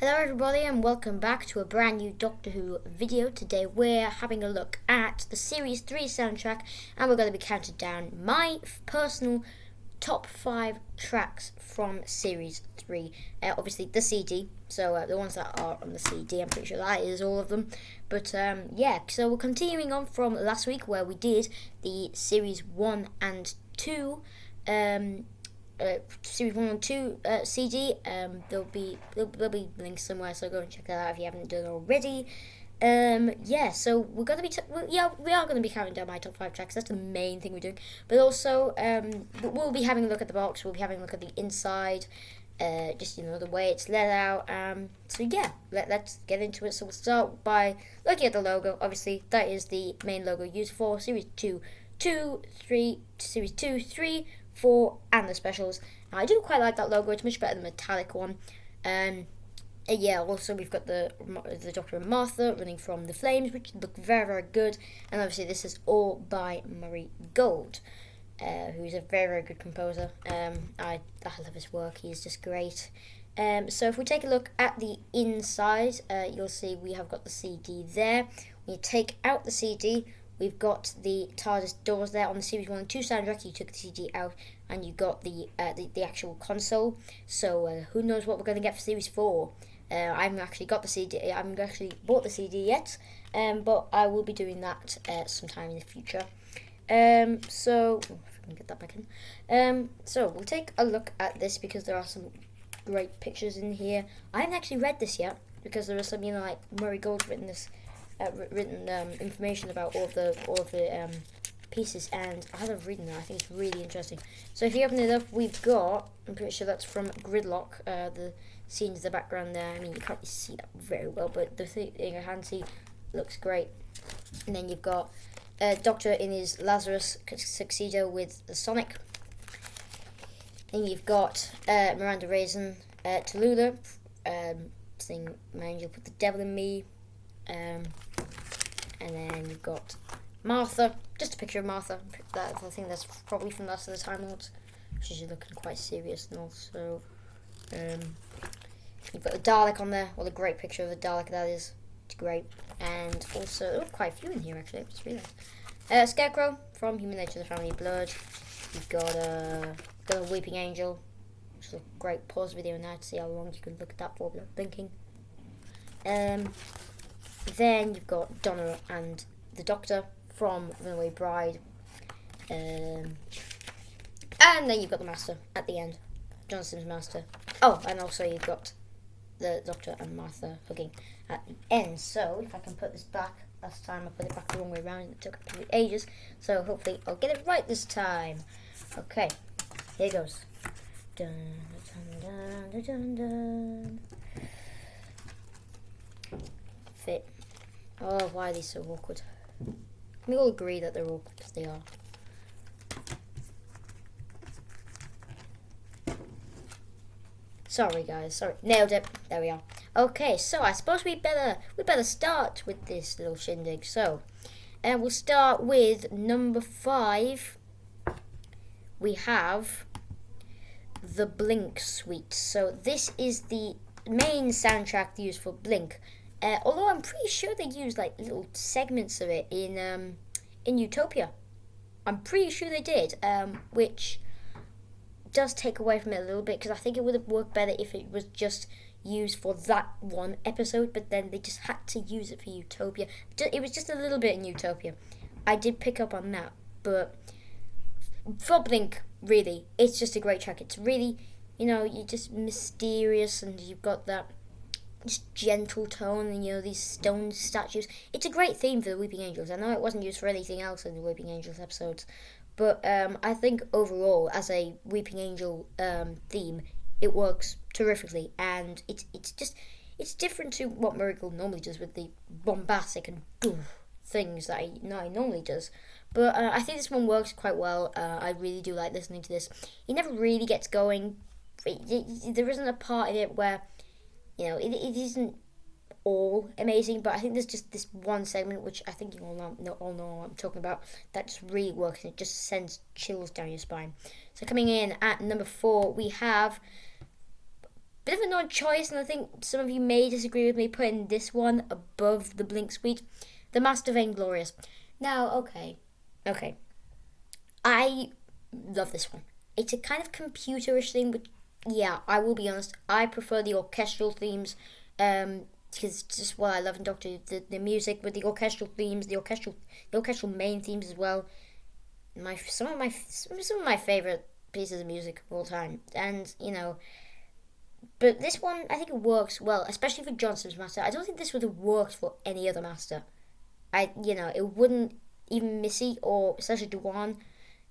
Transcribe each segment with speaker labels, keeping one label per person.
Speaker 1: Hello everybody and welcome back to a brand new Doctor Who video. Today we're having a look at the Series 3 soundtrack and we're going to be counting down my personal top 5 tracks from Series 3. Obviously the CD, so the ones that are on the CD, I'm pretty sure that is all of them. But yeah, so we're continuing on from last week where we did the Series 1 and 2 Series 1 and 2 CD. There'll be links somewhere, so go and check that out if you haven't done already. Yeah, so we're gonna be we are gonna be counting down my top 5 tracks. That's the main thing we're doing. But also, we'll be having a look at the box. We'll be having a look at the inside, just the way it's laid out. So yeah, let's get into it. So we'll start by looking at the logo. Obviously, that is the main logo used for Series 2, 3, Series 2, 3, 4, and the specials. Now, I do quite like that logo. It's much better than the metallic one. Yeah, also we've got the Doctor and Martha running from the flames, which look very, very good. And obviously this is all by Murray Gold, who's a very, very good composer. I love his work. He's just great. So if we take a look at the inside, you'll see we have got the CD there. When you take out the CD, we've got the TARDIS doors there. On the Series 1 and 2 soundtrack, you took the CD out and you got the actual console. So who knows what we're going to get for Series 4. I haven't actually got the CD. I haven't actually bought the CD yet, but I will be doing that sometime in the future. So if I can get that back in. So we'll take a look at this because there are some great pictures in here. I haven't actually read this yet because there is some, like Murray Gold's written this. Written information about all of the pieces, and I haven't read that. I think it's really interesting. So if you open it up, we've got, I'm pretty sure that's from Gridlock, the scenes in the background there. I mean, you can't really see that very well, but the thing I can see looks great. And then you've got Doctor in his Lazarus tuxedo with the Sonic. Then you've got Miranda Raisin, Tallulah, saying, "Man, you'll put the devil in me." And then you've got Martha, just a picture of Martha. I think that's probably from Last of the Time Lords. She's looking quite serious, and also you've got the Dalek on there. What a great picture of the Dalek that is. It's great. And also, quite a few in here actually. I just realised. Scarecrow from Human Nature: The Family of Blood. You've got a Weeping Angel, which is a great pause video now to see how long you can look at that for without blinking. Then you've got Donna and the Doctor from Runaway Bride. And then you've got the Master at the end. John Simm's Master. Oh, and also you've got the Doctor and Martha hugging at the end. So, if I can put this back. Last time I put it back the wrong way around and it took ages. So, hopefully I'll get it right this time. Okay, here it goes. Dun, dun, dun, dun, dun. Fit. Oh, why are these so awkward? We all agree that they're awkward because they are. Sorry guys, sorry. Nailed it. There we are. Okay, so I suppose we better start with this little shindig. So, we'll start with number 5. We have the Blink Suite. So this is the main soundtrack used for Blink. Although I'm pretty sure they used like little segments of it in Utopia. I'm pretty sure they did, which does take away from it a little bit because I think it would have worked better if it was just used for that one episode, but then they just had to use it for Utopia. It was just a little bit in Utopia. I did pick up on that, but for Blink, really, it's just a great track. It's really, you're just mysterious and you've got that just gentle tone and these stone statues. It's a great theme for the Weeping Angels. I know it wasn't used for anything else in the Weeping Angels episodes, but I think overall as a Weeping Angel theme it works terrifically, and it's different to what Murray Gold normally does with the bombastic and things that he normally does. But I think this one works quite well. I really do like listening to this. It never really gets going. There isn't a part in it where it isn't all amazing, but I think there's just this one segment which I think you all know what I'm talking about that just really works, and it just sends chills down your spine. So coming in at number 4, we have bit of an odd choice, and I think some of you may disagree with me putting this one above the Blink Suite, the Master Vainglorious. Now, okay, I love this one. It's a kind of computerish thing, but yeah, I will be honest, I prefer the orchestral themes, because it's just what I love in Doctor Who, the music with the orchestral themes, the orchestral main themes as well. Some of my favorite pieces of music of all time, and but this one I think it works well, especially for Johnson's Master. I don't think this would have worked for any other Master. It wouldn't, even Missy or Sasha Dewan.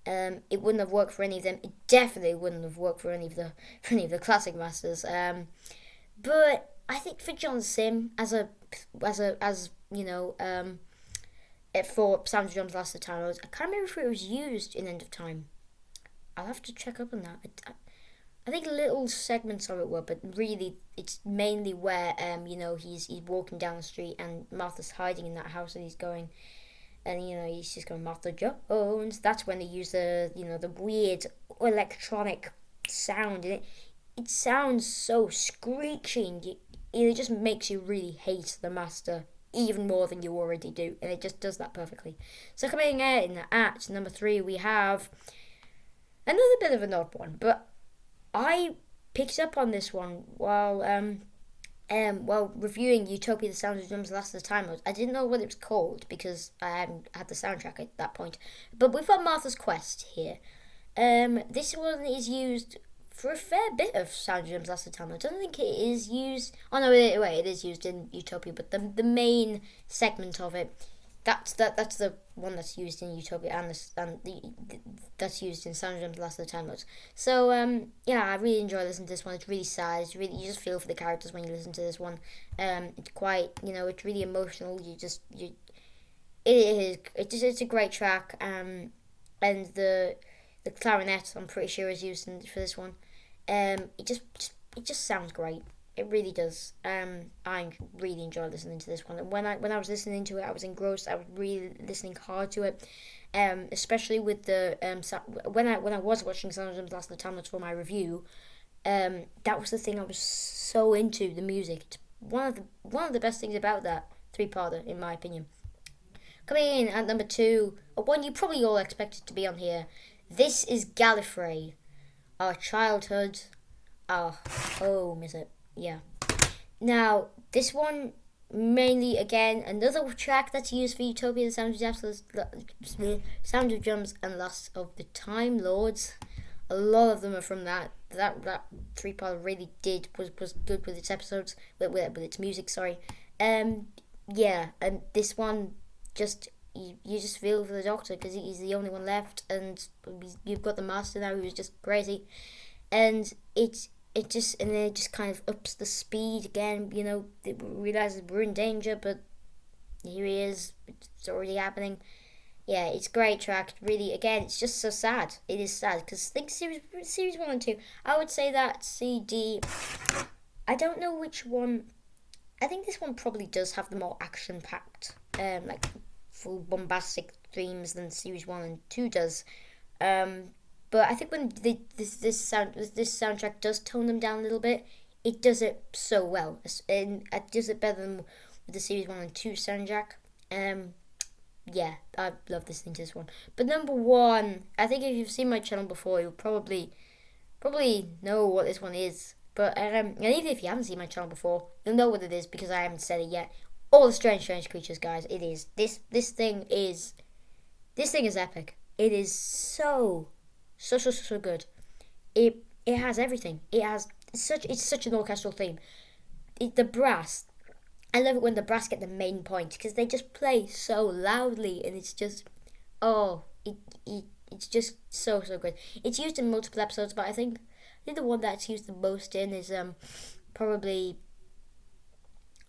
Speaker 1: It wouldn't have worked for any of them. It definitely wouldn't have worked for any of the classic masters. But I think for John Sim as for Sound of Drums Last of Time Lords, I can't remember if it was used in End of Time. I'll have to check up on that. I think little segments of it were, but really it's mainly where he's walking down the street and Martha's hiding in that house that he's going, and he's just going, Martha Jones. That's when they use the weird electronic sound in it. It sounds so screeching. It just makes you really hate the Master even more than you already do, and it just does that perfectly. So coming in at number 3, we have another bit of an odd one, but I picked up on this one while reviewing Utopia: The Sound of Drums Last of the Time Lords. I didn't know what it was called because I hadn't had the soundtrack at that point. But we've got Martha's Quest here. This one is used for a fair bit of Sound of Drums Last of the Time Lords. I don't think it is used. Oh no, wait, it is used in Utopia, but the main segment of it, that's the one that's used in Utopia, and that's used in Sound of Drums Last of the Time Lords. So yeah, I really enjoy listening to this one. It's really sad. It's really, you just feel for the characters when you listen to this one. It's quite, it's really emotional. It's a great track. And the clarinet, I'm pretty sure, is used for this one. It just sounds great. It really does. I really enjoy listening to this one. And when I was listening to it, I was engrossed. I was really listening hard to it. Especially with the when I was watching Sound of Drums Last of the Time Lords for my review, that was the thing I was so into, the music. It's one of the best things about that 3-parter, in my opinion. Coming in at number 2, one you probably all expected to be on here. This is Gallifrey, our childhood, our home, is it? Yeah. Now, this one, mainly, again, another track that's used for Utopia: The Sound of Drums and Last of the Time Lords. A lot of them are from that 3-part really was good with its episodes, with its music, sorry. Yeah, and this one, just, you just feel for the Doctor, because he's the only one left, and you've got the Master now, who's just crazy, and it just kind of ups the speed again. It realizes we're in danger, but here he is. It's already happening. Yeah, it's a great track. Really, again, it's just so sad. It is sad because think series 1 and 2. I would say that CD. I don't know which one. I think this one probably does have the more action-packed, like full bombastic themes than series 1 and 2 does. But I think when this soundtrack does tone them down a little bit, it does it so well, and it does it better than with the series 1 and 2 soundtrack. Yeah, I love listening to this one. But number 1, I think if you've seen my channel before, you'll probably know what this one is. But and even if you haven't seen my channel before, you'll know what it is because I haven't said it yet. All the Strange Creatures, guys. It is this thing is epic. It is so good. It has everything. It's such an orchestral theme. The brass, I love it when the brass get the main point because they just play so loudly, and it's just it's just so good. It's used in multiple episodes, but I think the one that's used the most in is probably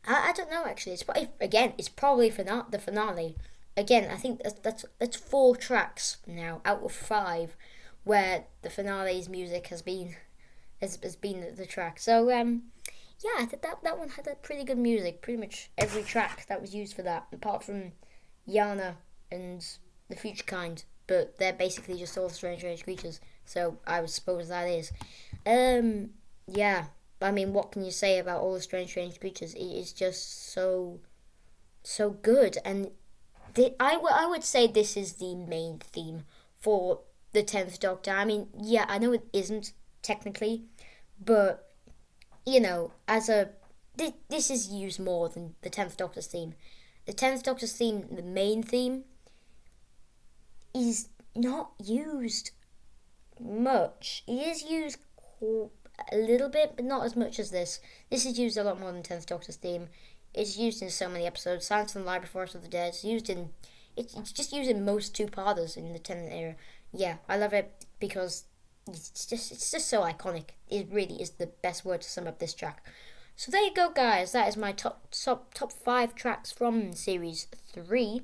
Speaker 1: I don't know actually. It's probably the finale. Again, I think that's 4 tracks now out of 5 where the finale's music has been the track. So yeah, I think that one had a pretty good music. Pretty much every track that was used for that, apart from Yana and the Future Kind, but they're basically just all strange creatures. So I would suppose that is. Yeah, I mean, what can you say about All the Strange Creatures? It is just so good, and I would say this is the main theme for the 10th Doctor. I mean, yeah, I know it isn't technically, but as this is used more than the 10th Doctor's theme. The 10th Doctor's theme, the main theme, is not used much. It is used a little bit, but not as much as this. This is used a lot more than 10th Doctor's theme. It's used in so many episodes. Silence in the Library, Forest of the Dead. It's just used in most two-parters in the 10th era. Yeah, I love it because it's just so iconic. It really is the best word to sum up this track. So there you go, guys. That is my top 5 tracks from Series 3.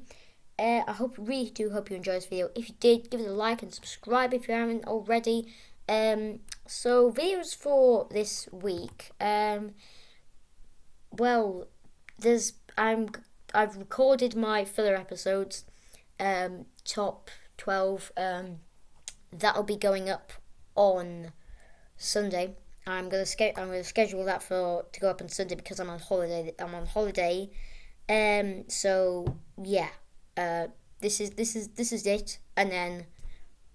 Speaker 1: I really do hope you enjoyed this video. If you did, give it a like and subscribe if you haven't already. So videos for this week. Well, I've recorded my filler episodes. Top 12. That'll be going up on Sunday. I'm gonna schedule that to go up on Sunday because I'm on holiday. So yeah. This is it, and then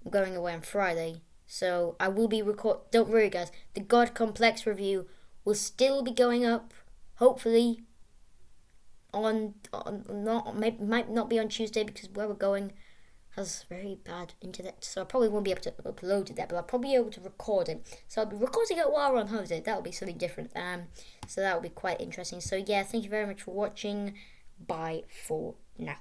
Speaker 1: I'm going away on Friday. So I will be Don't worry, guys. The God Complex review will still be going up. Hopefully, might not be on Tuesday because where we're going has very bad internet. So I probably won't be able to upload it there, but I'll probably be able to record it. So I'll be recording it while we're on holiday. That'll be something different. So that will be quite interesting. So yeah, thank you very much for watching. Bye for now.